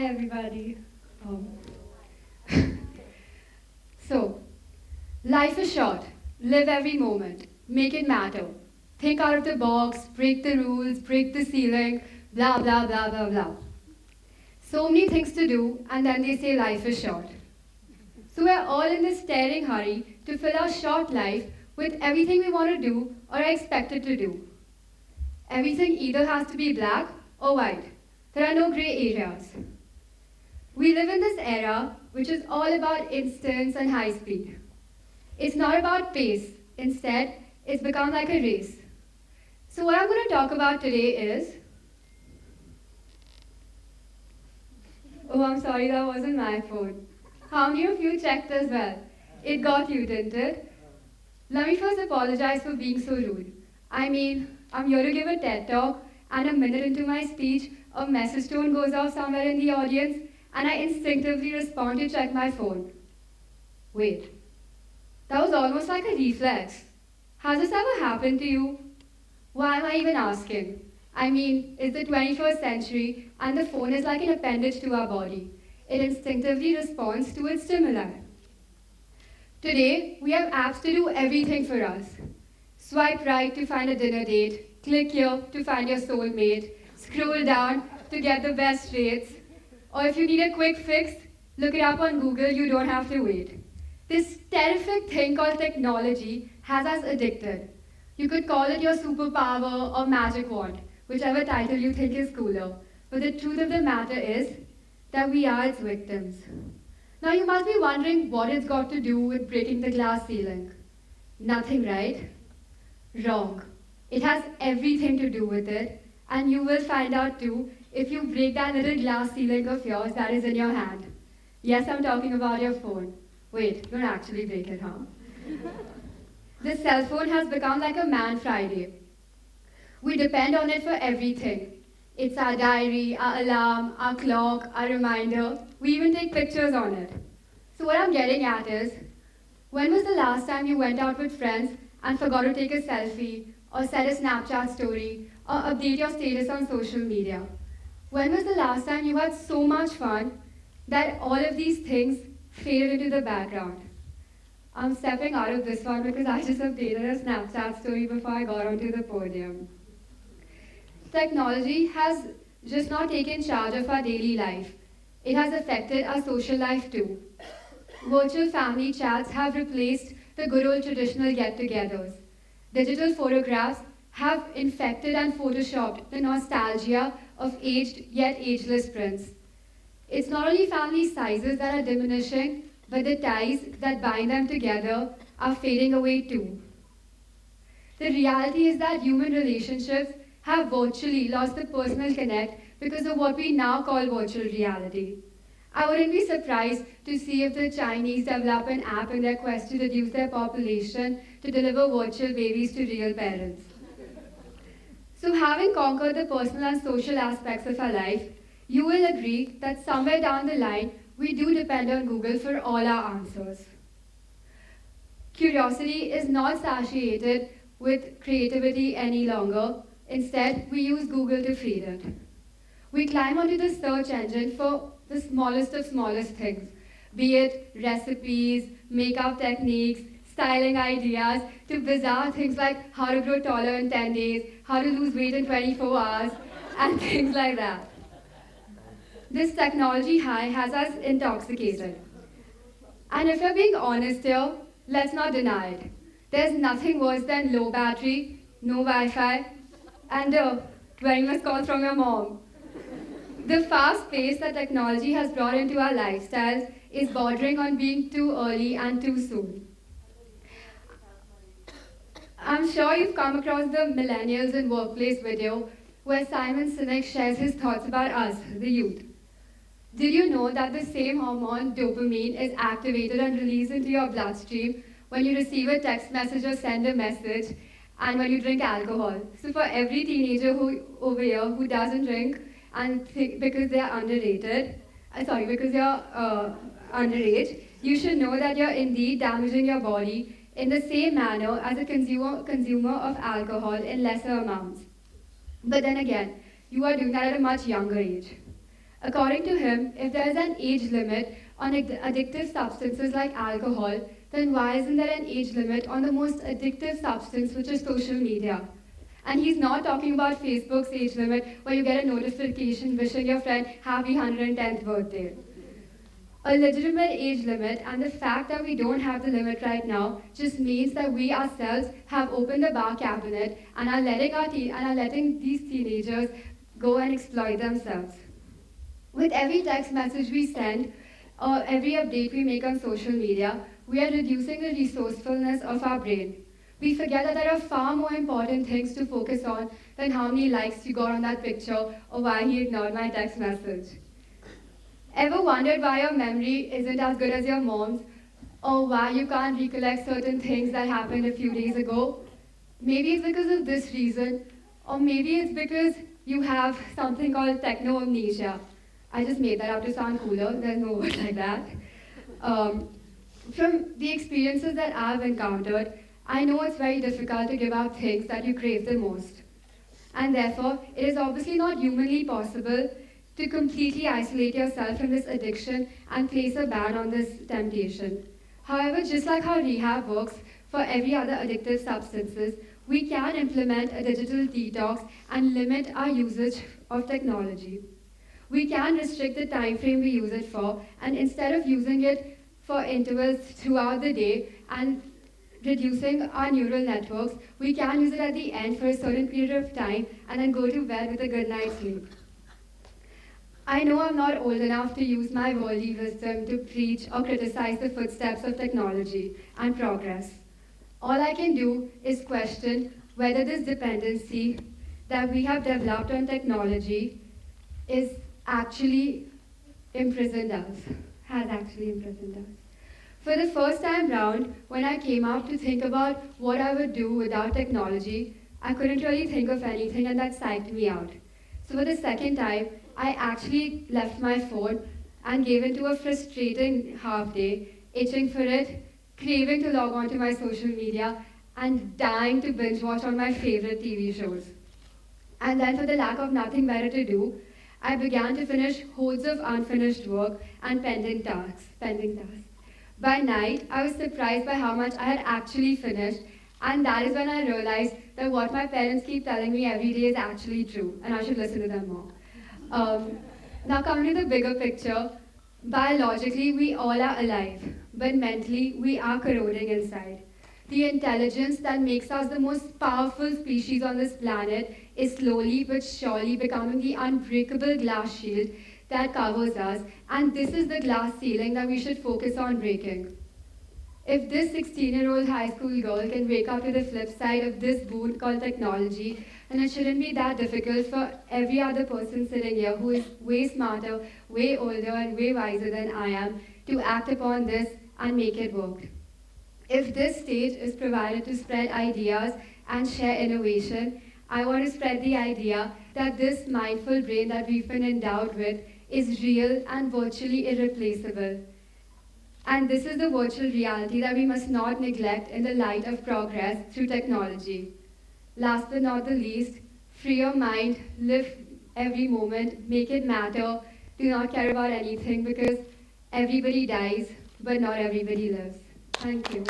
Hi, everybody. Um, so, life is short. Live every moment. Make it matter. Think out of the box, break the rules, break the ceiling, blah, blah, blah, blah, blah. So many things to do, and then they say life is short. So we're all in this staring hurry to fill our short life with everything we want to do or are expected to do. Everything either has to be black or white. There are no gray areas. We live in this era which is all about instance and high speed. It's not about pace. Instead, it's become like a race. So what I'm going to talk about today is... Oh, I'm sorry, that wasn't my phone. How many of you checked as well? It got you, didn't it? Let me first apologize for being so rude. I mean, I'm here to give a TED talk, and a minute into my speech, a message tone goes off somewhere in the audience, and I instinctively respond to check my phone. Wait, that was almost like a reflex. Has this ever happened to you? Why am I even asking? I mean, it's the 21st century, and the phone is like an appendage to our body. It instinctively responds to its stimuli. Today, we have apps to do everything for us. Swipe right to find a dinner date, click here to find your soulmate, scroll down to get the best rates, or if you need a quick fix, look it up on Google, you don't have to wait. This terrific thing called technology has us addicted. You could call it your superpower or magic wand, whichever title you think is cooler. But the truth of the matter is that we are its victims. Now you must be wondering what it's got to do with breaking the glass ceiling. Nothing, right? Wrong. It has everything to do with it, and you will find out too if you break that little glass ceiling of yours that is in your hand. Yes, I'm talking about your phone. Wait, don't actually break it, huh? The cell phone has become like a man Friday. We depend on it for everything. It's our diary, our alarm, our clock, our reminder. We even take pictures on it. So what I'm getting at is, when was the last time you went out with friends and forgot to take a selfie, or set a Snapchat story, or update your status on social media? When was the last time you had so much fun that all of these things faded into the background? I'm stepping out of this one because I just updated a Snapchat story before I got onto the podium. Technology has just not taken charge of our daily life. It has affected our social life too. Virtual family chats have replaced the good old traditional get-togethers. Digital photographs have infected and photoshopped the nostalgia of aged yet ageless prints. It's not only family sizes that are diminishing, but the ties that bind them together are fading away too. The reality is that human relationships have virtually lost the personal connect because of what we now call virtual reality. I wouldn't be surprised to see if the Chinese develop an app in their quest to reduce their population to deliver virtual babies to real parents. So having conquered the personal and social aspects of our life, you will agree that somewhere down the line, we do depend on Google for all our answers. Curiosity is not satiated with creativity any longer. Instead, we use Google to feed it. We climb onto the search engine for the smallest of smallest things, be it recipes, makeup techniques, styling ideas, to bizarre things like how to grow taller in 10 days, how to lose weight in 24 hours, and things like that. This technology high has us intoxicated. And if we're being honest here, let's not deny it. There's nothing worse than low battery, no Wi-Fi, and 20 missed calls from your mom. The fast pace that technology has brought into our lifestyles is bordering on being too early and too soon. I'm sure you've come across the Millennials in Workplace video where Simon Sinek shares his thoughts about us, the youth. Did you know that the same hormone, dopamine, is activated and released into your bloodstream when you receive a text message or send a message, and when you drink alcohol? So for every teenager over here who doesn't drink and because they are because you're underage, you should know that you're indeed damaging your body in the same manner as a consumer of alcohol in lesser amounts. But then again, you are doing that at a much younger age. According to him, if there is an age limit on addictive substances like alcohol, then why isn't there an age limit on the most addictive substance, which is social media? And he's not talking about Facebook's age limit where you get a notification wishing your friend happy 110th birthday. A legitimate age limit and the fact that we don't have the limit right now just means that we ourselves have opened the bar cabinet and are letting these teenagers go and exploit themselves. With every text message we send or every update we make on social media, we are reducing the resourcefulness of our brain. We forget that there are far more important things to focus on than how many likes you got on that picture or why he ignored my text message. Ever wondered why your memory isn't as good as your mom's or why you can't recollect certain things that happened a few days ago? Maybe it's because of this reason, or maybe it's because you have something called techno-amnesia. I just made that up to sound cooler, there's no word like that. From the experiences that I've encountered, I know it's very difficult to give up things that you crave the most. And therefore, it is obviously not humanly possible to completely isolate yourself from this addiction and place a ban on this temptation. However, just like how rehab works for every other addictive substances, we can implement a digital detox and limit our usage of technology. We can restrict the time frame we use it for, and instead of using it for intervals throughout the day and reducing our neural networks, we can use it at the end for a certain period of time and then go to bed with a good night's sleep. I know I'm not old enough to use my worldly wisdom to preach or criticize the footsteps of technology and progress. All I can do is question whether this dependency that we have developed on technology is actually imprisoned us, has actually imprisoned us. For the first time round, when I came out to think about what I would do without technology, I couldn't really think of anything, and that psyched me out. So for the second time, I actually left my phone and gave into a frustrating half day, itching for it, craving to log on to my social media, and dying to binge watch on my favorite TV shows. And then for the lack of nothing better to do, I began to finish hordes of unfinished work and pending tasks. By night, I was surprised by how much I had actually finished, and that is when I realized that what my parents keep telling me every day is actually true, and I should listen to them more. Now coming to the bigger picture, biologically we all are alive, but mentally we are corroding inside. The intelligence that makes us the most powerful species on this planet is slowly but surely becoming the unbreakable glass shield that covers us, and this is the glass ceiling that we should focus on breaking. If this 16-year-old high school girl can wake up to the flip side of this boon called technology, then it shouldn't be that difficult for every other person sitting here who is way smarter, way older, and way wiser than I am to act upon this and make it work. If this stage is provided to spread ideas and share innovation, I want to spread the idea that this mindful brain that we've been endowed with is real and virtually irreplaceable. And this is the virtual reality that we must not neglect in the light of progress through technology. Last but not the least, free your mind, live every moment, make it matter, do not care about anything because everybody dies, but not everybody lives. Thank you.